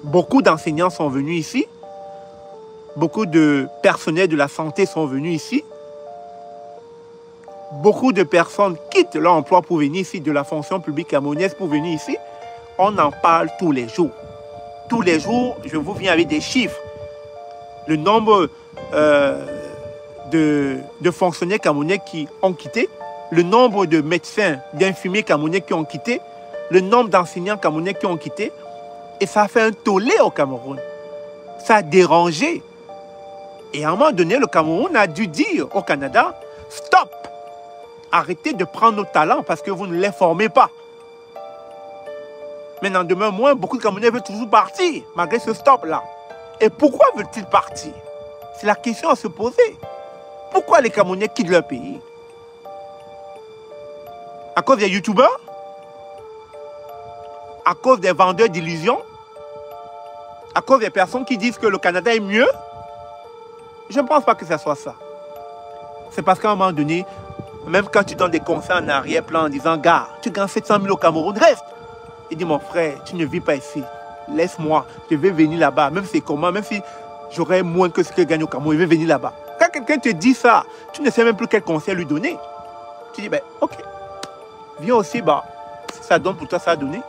Beaucoup d'enseignants sont venus ici. Beaucoup de personnels de la santé sont venus ici. Beaucoup de personnes quittent leur emploi pour venir ici, de la fonction publique camerounaise pour venir ici. On en parle tous les jours. Tous les jours, je vous viens avec des chiffres. Le nombre de fonctionnaires camerounais qui ont quitté, le nombre de médecins, d'infirmiers camerounais qui ont quitté, le nombre d'enseignants camerounais qui ont quitté. Et ça a fait un tollé au Cameroun. Ça a dérangé. Et à un moment donné, le Cameroun a dû dire au Canada, stop, arrêtez de prendre nos talents parce que vous ne les formez pas. Mais n'en demeure moins, beaucoup de Camerounais veulent toujours partir, malgré ce stop-là. Et pourquoi veulent-ils partir? C'est la question à se poser. Pourquoi les Camerounais quittent leur pays? À cause des youtubeurs? À cause des vendeurs d'illusions? À cause des personnes qui disent que le Canada est mieux? Je ne pense pas que ce soit ça. C'est parce qu'à un moment donné, même quand tu donnes des conseils en arrière-plan en disant, gars, tu gagnes 700 000 au Cameroun, reste. Il dit, mon frère, tu ne vis pas ici. Laisse-moi, je vais venir là-bas. Même si c'est comment, même si j'aurais moins que ce que je gagne au Cameroun, je vais venir là-bas. Quand quelqu'un te dit ça, tu ne sais même plus quel conseil lui donner. Tu dis, ben, ok, viens aussi, bah, si ça donne pour toi, ça a donné.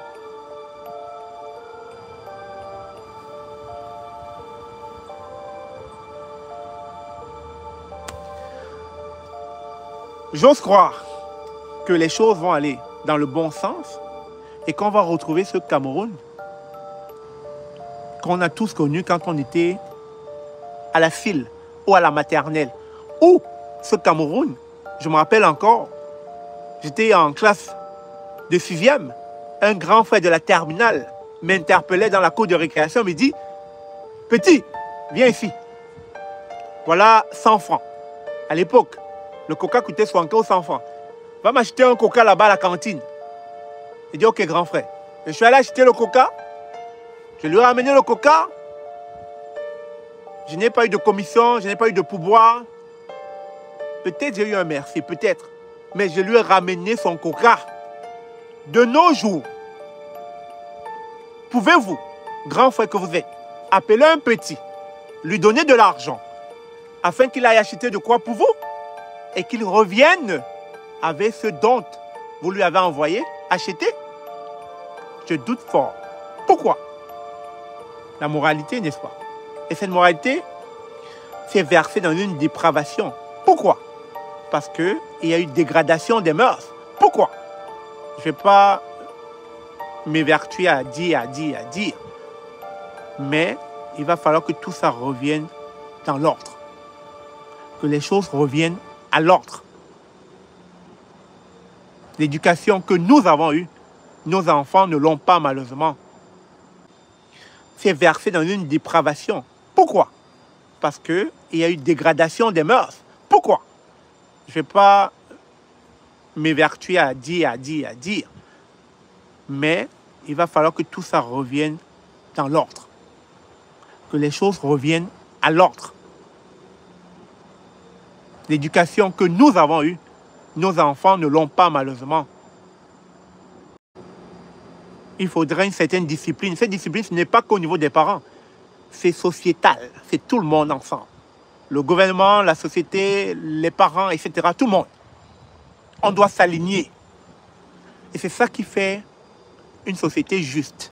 J'ose croire que les choses vont aller dans le bon sens et qu'on va retrouver ce Cameroun qu'on a tous connu quand on était à la file ou à la maternelle. Ou ce Cameroun, je me rappelle encore, j'étais en classe de 6e, un grand frère de la terminale m'interpellait dans la cour de récréation, me dit, petit, viens ici. Voilà 100 francs. À l'époque, le coca coûtait 60 ou 100 francs. Va m'acheter un coca là-bas à la cantine. Il dit, ok, grand frère. Je suis allé acheter le coca. Je lui ai ramené le coca. Je n'ai pas eu de commission, je n'ai pas eu de pourboire. Peut-être j'ai eu un merci, peut-être. Mais je lui ai ramené son coca. De nos jours, pouvez-vous, grand frère que vous êtes, appeler un petit, lui donner de l'argent, afin qu'il aille acheter de quoi pour vous? Et qu'il revienne avec ce dont vous lui avez envoyé, acheter? Je doute fort. Pourquoi? La moralité, n'est-ce pas? Et cette moralité, c'est versé dans une dépravation. Pourquoi? Parce qu'il y a eu dégradation des mœurs. Pourquoi? Je ne vais pas m'évertuer à dire. Mais il va falloir que tout ça revienne dans l'ordre. Que les choses reviennent à l'ordre. L'éducation que nous avons eue, nos enfants ne l'ont pas malheureusement. C'est versé dans une dépravation. Pourquoi? Parce qu'il y a eu dégradation des mœurs. Pourquoi? Je ne vais pas m'évertuer à dire. Mais il va falloir que tout ça revienne dans l'ordre. Que les choses reviennent à l'ordre. L'éducation que nous avons eue, nos enfants ne l'ont pas malheureusement. Il faudrait une certaine discipline. Cette discipline, ce n'est pas qu'au niveau des parents. C'est sociétal. C'est tout le monde ensemble. Le gouvernement, la société, les parents, etc. Tout le monde. On doit s'aligner. Et c'est ça qui fait une société juste.